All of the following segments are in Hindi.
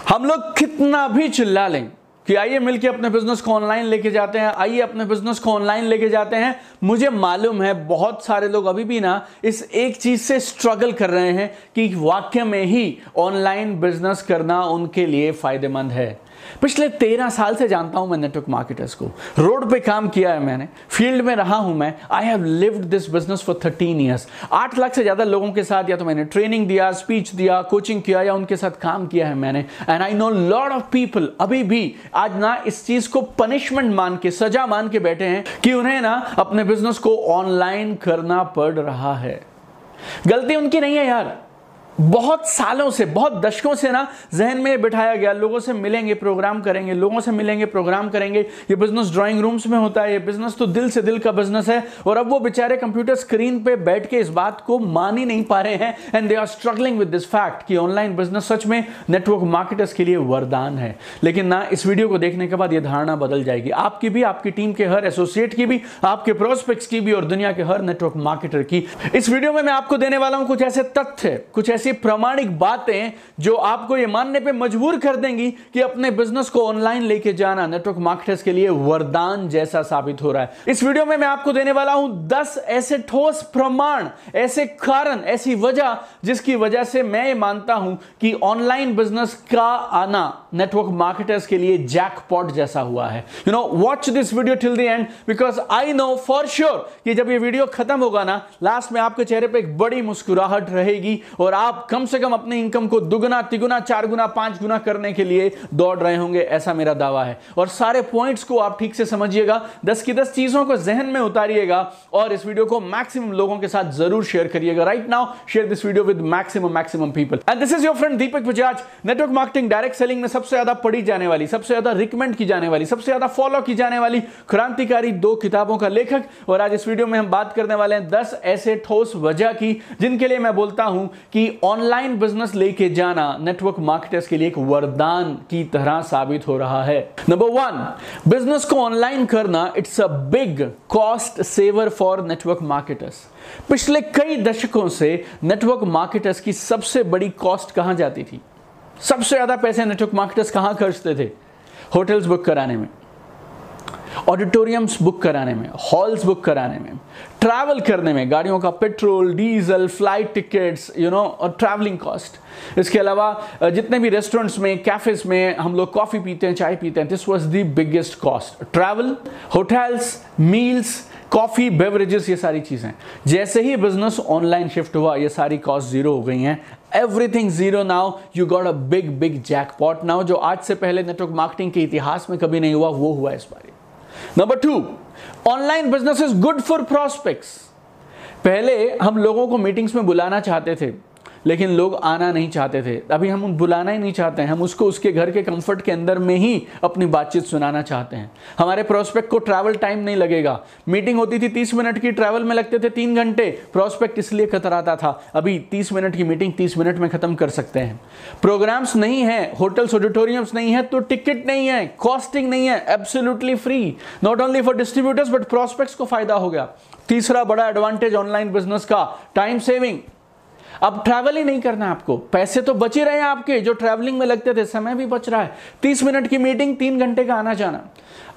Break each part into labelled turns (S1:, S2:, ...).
S1: हम लोग कितना भी चिल्ला लें कि आइए मिलके अपने बिजनेस को ऑनलाइन लेके जाते हैं, आइए अपने बिजनेस को ऑनलाइन लेके जाते हैं, मुझे मालूम है बहुत सारे लोग अभी भी ना इस एक चीज से स्ट्रगल कर रहे हैं कि वाकई में ही ऑनलाइन बिजनेस करना उनके लिए फायदेमंद है। पिछले 13 साल से जानता हूं मैं नेटवर्क मार्केटर्स को, रोड पे काम किया है मैंने, फील्ड में रहा हूं मैं। I have lived this business for 13 years. 8 lakh से ज्यादा लोगों के साथ या तो मैंने ट्रेनिंग दिया, स्पीच दिया, कोचिंग किया या उनके साथ काम किया है मैंने। And I know lot of people अभी भी आज ना इस चीज को पनिशमेंट मान के, सजा मान के बैठे हैं कि उन्हें ना अपने बिजनेस को ऑनलाइन करना पड़ रहा है। गलती उनकी नहीं है यार, बहुत सालों से, बहुत दशकों से ना जहन में बिठाया गया लोगों से मिलेंगे प्रोग्राम करेंगे, लोगों से मिलेंगे प्रोग्राम करेंगे, ये बिजनेस ड्राइंग रूम्स में होता है, ये बिजनेस तो दिल से दिल का बिजनेस है। और अब वो बेचारे कंप्यूटर स्क्रीन पे बैठ के इस बात को मान ही नहीं पा रहे हैं and they are struggling with this fact कि ऑनलाइन बिजनेस सच में नेटवर्क मार्केटर्स के लिए वरदान है। लेकिन ना इस वीडियो को देखने के बाद ये धारणा बदल जाएगी, आपकी भी, आपकी टीम के हर एसोसिएट की भी, आपके प्रोस्पेक्ट्स की भी और दुनिया के हर नेटवर्क मार्केटर की। इस वीडियो में मैं आपको देने वाला हूं कुछ ऐसे तथ्य, कुछ ऐसी प्रामाणिक बातें जो आपको यह मानने पे मजबूर कर देंगी कि अपने बिजनेस को ऑनलाइन लेके जाना नेटवर्क मार्केटर्स के लिए वरदान जैसा साबित हो रहा है। इस वीडियो में मैं आपको देने वाला हूं 10 ऐसे ठोस प्रमाण, ऐसे कारण, ऐसी वजह जिसकी वजह से मैं ये मानता हूं कि ऑनलाइन बिजनेस का आना नेटवर्क मार्केटर्स के लिए जैकपॉट जैसा हुआ है। You no, watch this video till the end because I know for sure कि जब ये वीडियो खत्म होगा ना, लास्ट में आपके चेहरे पे एक बड़ी मुस्कुराहट रहेगी और आप कम से कम अपने इनकम को दुगना, तिगुना, 4 गुना, 5 गुना करने के लिए दौड़ रहे होंगे, ऐसा मेरा दावा है। और सारे पॉइंट्स को आप ठीक से समझिएगा, 10 की 10 चीजों को जहन में उतारिएगा और इस वीडियो को मैक्सिमम लोगों के साथ जरूर शेयर करिएगा। Right now share this video with maximum people. And this is your friend Deepak Bajaj. Network marketing direct selling में सबसे ज्यादा पढ़ी जाने वाली, सबसे ज्यादा रिकमेंड की जाने वाली, सबसे ज्यादा फॉलो की जाने वाली क्रांतिकारी 2 किताबों का लेखक। और आज इस वीडियो में हम बात करने वाले हैं 10 ऐसे ठोस वजह की जिनके लिए मैं बोलता हूं कि ऑनलाइन बिजनेस लेके जाना नेटवर्क मार्केटर्स के लिए एक वरदान की तरह साबित हो रहा है। नंबर 1, बिजनेस को ऑनलाइन करना it's a big cost saver for network marketers. पिछले कई दशकों से नेटवर्क मार्केटर्स की सबसे बड़ी कॉस्ट कहां जाती थी? सबसे ज्यादा पैसे नेटवर्क मार्केटर्स कहां खर्चते थे? होटल्स बुक कराने में, ऑडिटोरियम्स बुक कराने में, हॉल्स बुक कराने में, ट्रैवल करने में, गाड़ियों का petrol, diesel, flight tickets, you know, और ट्रैवलिंग कॉस्ट। इसके अलावा जितने भी रेस्टोरेंट्स में, कैफेज में हम लोग कॉफी पीते हैं, चाय पीते हैं, this was the biggest cost. Travel, hotels, meals, coffee, beverages, ये सारी चीजें। जैसे ही बिजनेस ऑनलाइन शिफ्ट हुआ ये सारी कॉस्ट जीरो हो गई हैं। Everything zero now, you got a big jackpot now, जो आज से पहले नेटवर्क मार्केटिंग के इतिहास में कभी नहीं हुआ, वो हुआ इस बार। Number 2, online business is good for prospects. पहले हम लोगों को मीटिंग्स में बुलाना चाहते थे लेकिन लोग आना नहीं चाहते थे। अभी हम बुलाना ही नहीं चाहते हैं, हम उसको उसके घर के कंफर्ट के अंदर में ही अपनी बातचीत सुनाना चाहते हैं। हमारे प्रोस्पेक्ट को ट्रैवल टाइम नहीं लगेगा। मीटिंग होती थी 30 मिनट की, ट्रैवल में लगते थे 3 घंटे। प्रोस्पेक्ट इसलिए कतराता था, अभी 30 मिनट की मीटिंग 30 मिनट में खत्म कर सकते हैं। प्रोग्राम्स नहीं है, होटल्स ऑडिटोरियम्स नहीं है तो टिकट नहीं है, कॉस्टिंग नहीं है, absolutely free, not only for distributors but prospects को फायदा हो गया। तीसरा बड़ा एडवांटेज ऑनलाइन बिजनेस का, टाइम सेविंग। अब ट्रैवल ही नहीं करना है आपको, पैसे तो बच ही रहे हैं आपके जो ट्रैवलिंग में लगते थे, समय भी बच रहा है। 30 मिनट की मीटिंग, 3 घंटे का आना जाना।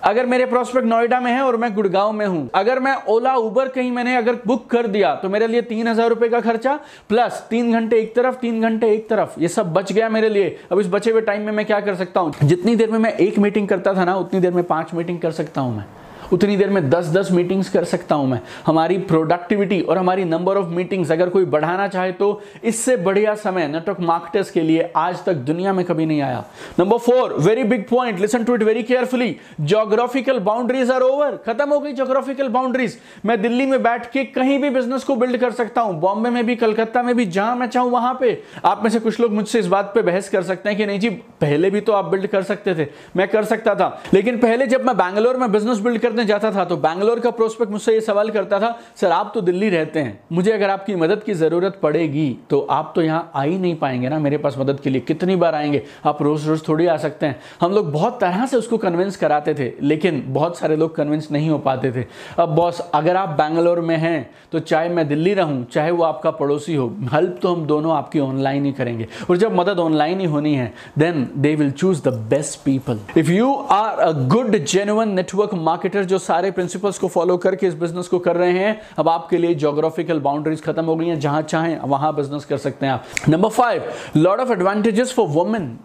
S1: अगर मेरे प्रोस्पेक्ट नोएडा में है और मैं गुड़गांव में हूं, अगर मैं ओला उबर कहीं मैंने अगर बुक कर दिया तो मेरे लिए 3000 रुपए का खर्चा प्लस 3 घंटे एक तरफ, 3 घंटे एक तरफ, ये सब बच गया मेरे लिए। अब इस बचे हुए टाइम में मैं क्या कर सकता हूं? जितनी देर में मैं 1 मीटिंग करता था ना, उतनी देर में 5 मीटिंग कर सकता हूं मैं, उतनी देर में 10-10 मीटिंग्स कर सकता हूं मैं। हमारी प्रोडक्टिविटी और हमारी नंबर ऑफ मीटिंग्स अगर कोई बढ़ाना चाहे तो इससे बढ़िया समय नेटवर्क मार्केटर्स के लिए आज तक दुनिया में कभी नहीं आया। Number 4, very big point, listen to it very carefully, geographical boundaries are over. खत्म हो गई ज्योग्राफिकल बाउंड्रीज। मैं दिल्ली में बैठ के कहीं भी बिजनेस को बिल्ड कर सकता हूं, बॉम्बे में भी, कलकत्ता में भी, जहां मैं चाहूं वहां पे। आप में से कुछ लोग मुझसे इस बात पे बहस कर सकते हैं कि नहीं जी, पहले भी तो आप बिल्ड कर सकते थे। मैं कर सकता था, लेकिन पहले जब मैं बैंगलोर में बिजनेस बिल्ड करने करने जाता था तो बैंगलोर का प्रोस्पेक्ट मुझसे ये सवाल करता था, सर आप तो दिल्ली रहते हैं, मुझे अगर आपकी मदद की ज़रूरत पड़ेगी तो आप तो यहाँ आ ही नहीं पाएंगे ना मेरे पास मदद के लिए, कितनी बार आएंगे, आप रोज़ रोज़ थोड़ी आ सकते हैं। हम लोग बहुत तरह से उसको कन्विंस कराते थे, लेकिन बहुत सारे लोग कन्विंस नहीं हो पाते थे। अब बॉस अगर आप बैंगलोर में हैं तो चाहे मैं दिल्ली रहूँ, चाहे वो आपका पड़ोसी हो, हेल्प तो हम दोनों आपकी ऑनलाइन ही करेंगे। और जब मदद ऑनलाइन ही होनी है, then they will choose the best people. If you are a good genuine network marketer जो सारे प्रिंसिपल्स को फॉलो करके इस बिजनेस को कर रहे हैं, अब आपके लिए ज्योग्राफिकल बाउंड्रीज खत्म हो गई हैं, जहां चाहें वहां बिजनेस कर सकते हैं आप। Number 5, lot of advantages for women.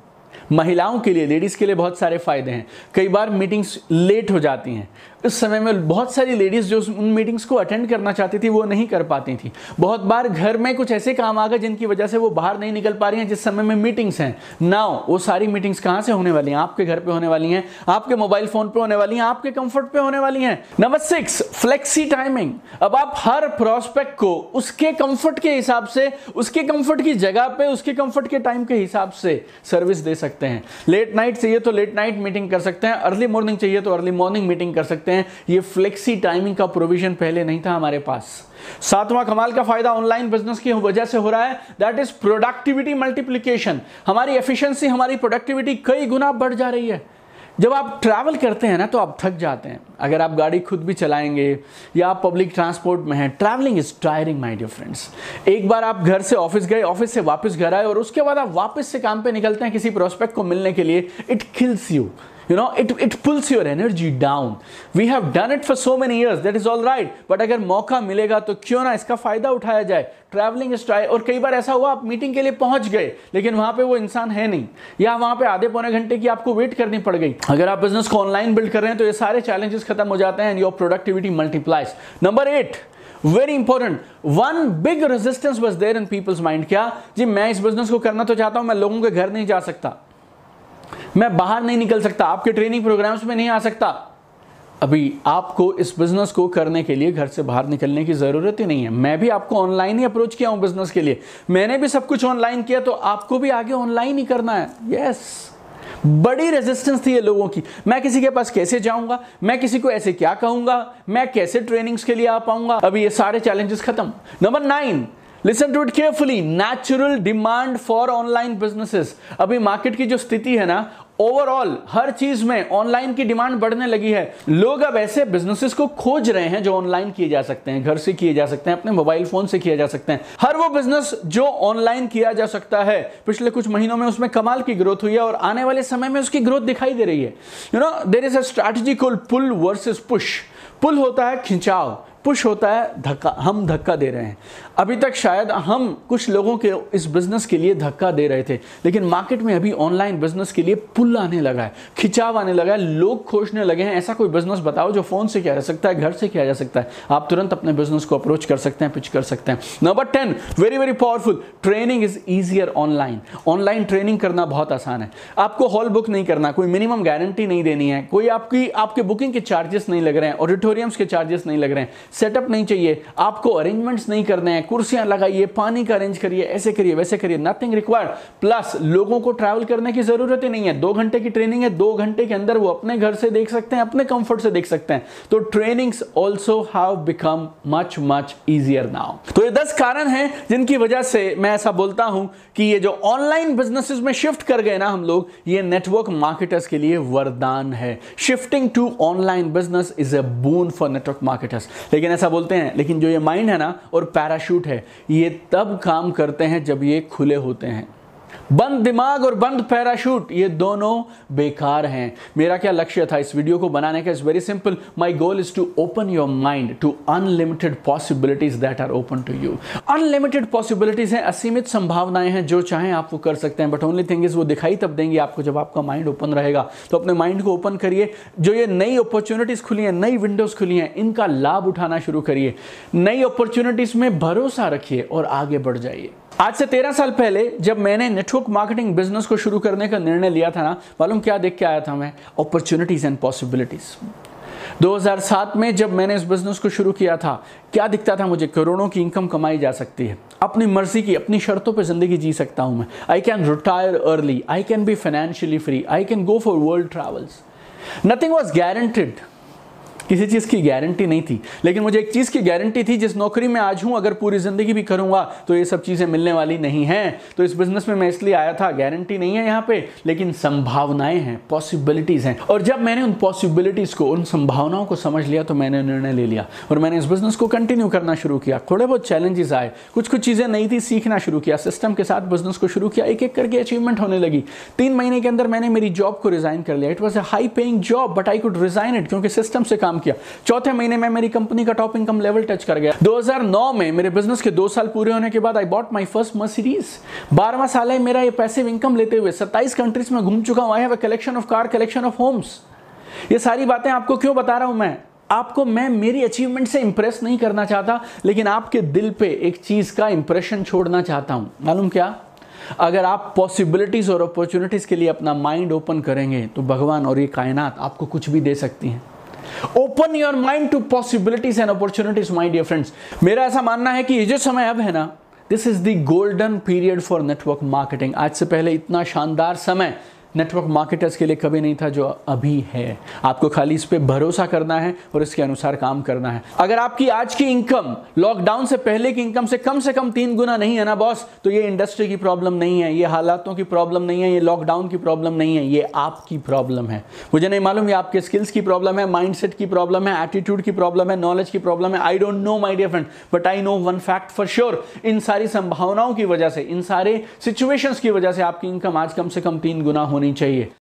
S1: महिलाओं के लिए, लेडीज के लिए बहुत सारे फायदे हैं। कई बार मीटिंग्स लेट हो जाती हैं, इस समय में बहुत सारी लेडीज जो उन मीटिंग्स को अटेंड करना चाहती थी वो नहीं कर पाती थी। बहुत बार घर में कुछ ऐसे काम आ गए जिनकी वजह से वो बाहर नहीं निकल पा रही हैं जिस समय में मीटिंग्स हैं। नाउ वो सारी मीटिंग्स कहां से होने वाली हैं? आपके घर पे होने वाली हैं, आपके मोबाइल फोन पे होने वाली हैं, आपके कंफर्ट पे होने वाली हैं। Number 6, flexi timing. अब आप हर प्रोस्पेक्ट को उसके कंफर्ट के हिसाब से, उसके कंफर्ट की जगह पे, उसके कंफर्ट के टाइम के हिसाब से सर्विस दे सकते हैं। लेट नाइट चाहिए तो लेट नाइट मीटिंग कर सकते हैं, अर्ली मॉर्निंग चाहिए तो अर्ली मॉर्निंग मीटिंग कर सकते हैं। ये फ्लेक्सी टाइमिंग का प्रोविजन पहले नहीं था हमारे पास। 7वां कमाल का फायदा ऑनलाइन बिजनेस की वजह से हो रहा है, दैट इज प्रोडक्टिविटी मल्टीप्लिकेशन। हमारी एफिशिएंसी, हमारी प्रोडक्टिविटी कई गुना बढ़ जा रही है। जब आप ट्रैवल करते हैं ना तो आप थक जाते हैं। अगर आप गाड़ी खुद भी चलाएंगे या आप पब्लिक ट्रांसपोर्ट में हैं, travelling is tiring my dear friends. एक बार आप घर से ऑफिस गए, ऑफिस से वापस घर आए और उसके बाद आप वापस से काम पे निकलते हैं किसी प्रोस्पेक्ट को मिलने के लिए, it kills you, you know, it pulls your energy down. We have done it for so many years, that is all right, but अगर मौका मिलेगा तो क्यों ना इसका फायदा उठाया जाए। Travelling is try. और कई बार ऐसा हुआ आप मीटिंग के लिए पहुंच गए लेकिन वहां पे वो इंसान है नहीं, या वहां पे आधे पौने घंटे की आपको वेट करनी पड़ गई। अगर आप बिजनेस को ऑनलाइन बिल्ड कर रहे हैं तो ये सारे चैलेंजेस खत्म हो जाते हैं and your productivity multiplies. Number 8, very important, one big resistance was there in people's mind. क्या जी, मैं इस बिजनेस को करना तो चाहता हूं, मैं लोगों के घर नहीं जा सकता, मैं बाहर नहीं निकल सकता, आपके ट्रेनिंग प्रोग्राम्स में नहीं आ सकता। अभी आपको इस बिजनेस को करने के लिए घर से बाहर निकलने की जरूरत ही नहीं है। मैं भी आपको ऑनलाइन ही अप्रोच किया हूं बिजनेस के लिए, मैंने भी सब कुछ ऑनलाइन किया, तो आपको भी आगे ऑनलाइन ही करना है। यस, बड़ी रेजिस्टेंस थी ये लोगों की। मैं किसी के पास कैसे जाऊंगा, मैं किसी को ऐसे क्या कहूंगा, मैं कैसे ट्रेनिंग्स के लिए आ पाऊंगा। अभी ये सारे चैलेंजेस खत्म। Number 9, listen to it carefully, natural demand for online businesses. अभी मार्केट की जो स्थिति है ना, ओवरऑल हर चीज में ऑनलाइन की डिमांड बढ़ने लगी है। लोग अब ऐसे बिजनेसेस को खोज रहे हैं जो ऑनलाइन किए जा सकते हैं, घर से किए जा सकते हैं, अपने मोबाइल फोन से किए जा सकते हैं। हर वो बिजनेस जो ऑनलाइन किया जा सकता है, पिछले कुछ महीनों में उसमें कमाल की ग्रोथ हुई है और आने वाले समय में उसकी ग्रोथ दिखाई दे रही है। You know, there is a strategy called pull versus push. Pull होता है खिंचाव, पुश होता है धक्का। हम धक्का दे रहे हैं। अभी तक शायद हम कुछ लोगों के इस बिजनेस के लिए धक्का दे रहे थे, लेकिन मार्केट में अभी ऑनलाइन बिजनेस के लिए पुल आने लगा है, खिंचाव आने लगा है। लोग खोजने लगे हैं ऐसा कोई बिजनेस बताओ जो फोन से किया जा सकता है, घर से किया जा सकता है। आप तुरंत अपने बिजनेस को अप्रोच कर सकते हैं, पिच कर सकते हैं। Number 10, very very powerful, training is easier online. Online training करना बहुत आसान है। आपको हॉल बुक नहीं करना, कोई मिनिमम गारंटी नहीं देनी है, कोई आपके बुकिंग के चार्जेस नहीं लग रहे हैं, ऑडिटोरियम्स के चार्जेस नहीं लग रहे हैं, सेटअप नहीं चाहिए, आपको अरेंजमेंट्स नहीं करने हैं, कुर्सियां लगाइए, पानी का अरेंज करिए, ऐसे करिए वैसे करिए, नथिंग रिक्वायर्ड। प्लस लोगों को ट्रैवल करने की जरूरत ही नहीं है। 2 घंटे की ट्रेनिंग है, 2 घंटे के अंदर वो अपने घर से देख सकते हैं, अपने कंफर्ट से देख सकते हैं। तो trainings also have become much much easier now. तो ये 10 कारण हैं जिनकी वजह से मैं ऐसा बोलता हूं कि ये जो ऑनलाइन बिजनेसेस में शिफ्ट कर गए ना हम लोग, ये नेटवर्क मार्केटर्स के लिए वरदान है। Shifting to online business is a boon for network marketers. लेकिन ऐसा बोलते हैं, लेकिन जो ये माइंड है ना और पैराशूट है, ये तब काम करते हैं जब ये खुले होते हैं। बंद दिमाग और बंद पैराशूट, ये दोनों बेकार हैं। मेरा क्या लक्ष्य था इस वीडियो को बनाने का? Is very simple, my goal is to open your mind to unlimited possibilities that are open to you. Unlimited possibilities हैं, असीमित संभावनाएं हैं, जो चाहें आप वो कर सकते हैं। बट ओनली थिंग इज वो दिखाई तब देंगी आपको जब आपका माइंड ओपन रहेगा। तो अपने माइंड को ओपन करिए। जो ये नई अपॉर्चुनिटीज खुली हैं, नई विंडोज खुली हैं, इनका लाभ उठाना शुरू करिए। नई अपॉर्चुनिटीज में भरोसा रखिए और आगे बढ़ जाइए। आज से 13 साल पहले जब मैंने नेटवर्क मार्केटिंग बिजनेस को शुरू करने का निर्णय लिया था ना, मालूम क्या देख के आया था मैं? Opportunities and possibilities. 2007 में जब मैंने इस बिजनेस को शुरू किया था, क्या दिखता था मुझे? करोड़ों की इनकम कमाई जा सकती है, अपनी मर्जी की, अपनी शर्तों पे जिंदगी जी सकता हूं मैं। I can retire early, I can be financially free, I can go for world travels. Nothing was guaranteed. किसी चीज़ की गारंटी नहीं थी, लेकिन मुझे एक चीज़ की गारंटी थी, जिस नौकरी में आज हूँ अगर पूरी ज़िंदगी भी करूँगा तो ये सब चीज़ें मिलने वाली नहीं हैं। तो इस बिज़नेस में मैं इसलिए आया था, गारंटी नहीं है यहाँ पे, लेकिन संभावनाएं हैं, पॉसिबिलिटीज़ हैं। और जब मैंने उन पॉसिबिलिटीज़ को, उन संभावनाओं को समझ लिया तो मैंने निर्णय ले लिया और मैंने इस बिज़नेस को कंटिन्यू करना शुरू किया। थोड़े बहुत चैलेंजेस आए, कुछ चीज़ें नहीं थी, सीखना शुरू किया, सिस्टम के साथ बिज़नेस को शुरू किया, एक एक करके अचीवमेंट होने लगी। 3 महीने के अंदर मैंने मेरी जॉब को रिज़ाइन कर लिया। It was a high paying job but I could resign it, क्योंकि सिस्टम से काम किया। चौथे महीने में मेरी कंपनी का टॉप इनकम लेवल टच कर गया। 2009 में मेरे बिजनेस के 2 साल पूरे होने के बाद I bought my first Mercedes. 12वां साल है मेरा ये पैसिव इनकम लेते हुए। 27 कंट्रीज में घूम चुका हूं। I have a collection of car, collection of homes. ये सारी बातें आपको क्यों बता रहा हूं मैं मेरी अचीवमेंट से इंप्रेस नहीं करना चाहता, लेकिन आपके दिल पे एक चीज का इंप्रेशन छोड़ना चाहता हूं। मालूम क्या? अगर आप पॉसिबिलिटीज और अपॉर्चुनिटीज के लिए अपना माइंड ओपन करेंगे तो भगवान और ये कायनात आपको कुछ भी दे सकती हैं। Open your mind to possibilities and opportunities my dear friends. मेरा ऐसा मानना है कि ये जो समय अब है ना, this is the golden period for network marketing. आज से पहले इतना शानदार समय नेटवर्क मार्केटर्स के लिए कभी नहीं था जो अभी है। आपको खाली इस पे भरोसा करना है और इसके अनुसार काम करना है। अगर आपकी आज की इनकम लॉकडाउन से पहले की इनकम से कम 3 गुना नहीं है ना बॉस, तो ये इंडस्ट्री की प्रॉब्लम नहीं है, ये हालातों की प्रॉब्लम नहीं है, ये लॉकडाउन की प्रॉब्लम नहीं है, ये आपकी प्रॉब्लम है। मुझे नहीं मालूम ये आपके स्किल्स की प्रॉब्लम है, माइंडसेट की प्रॉब्लम है, एटीट्यूड की प्रॉब्लम है, नॉलेज की प्रॉब्लम है। I don't know my dear friend, but I know one fact for sure. इन सारी संभावनाओं की वजह से, इन सारे सिचुएशंस की वजह से आपकी इनकम आज कम से कम 3 गुना होनी चाहिए।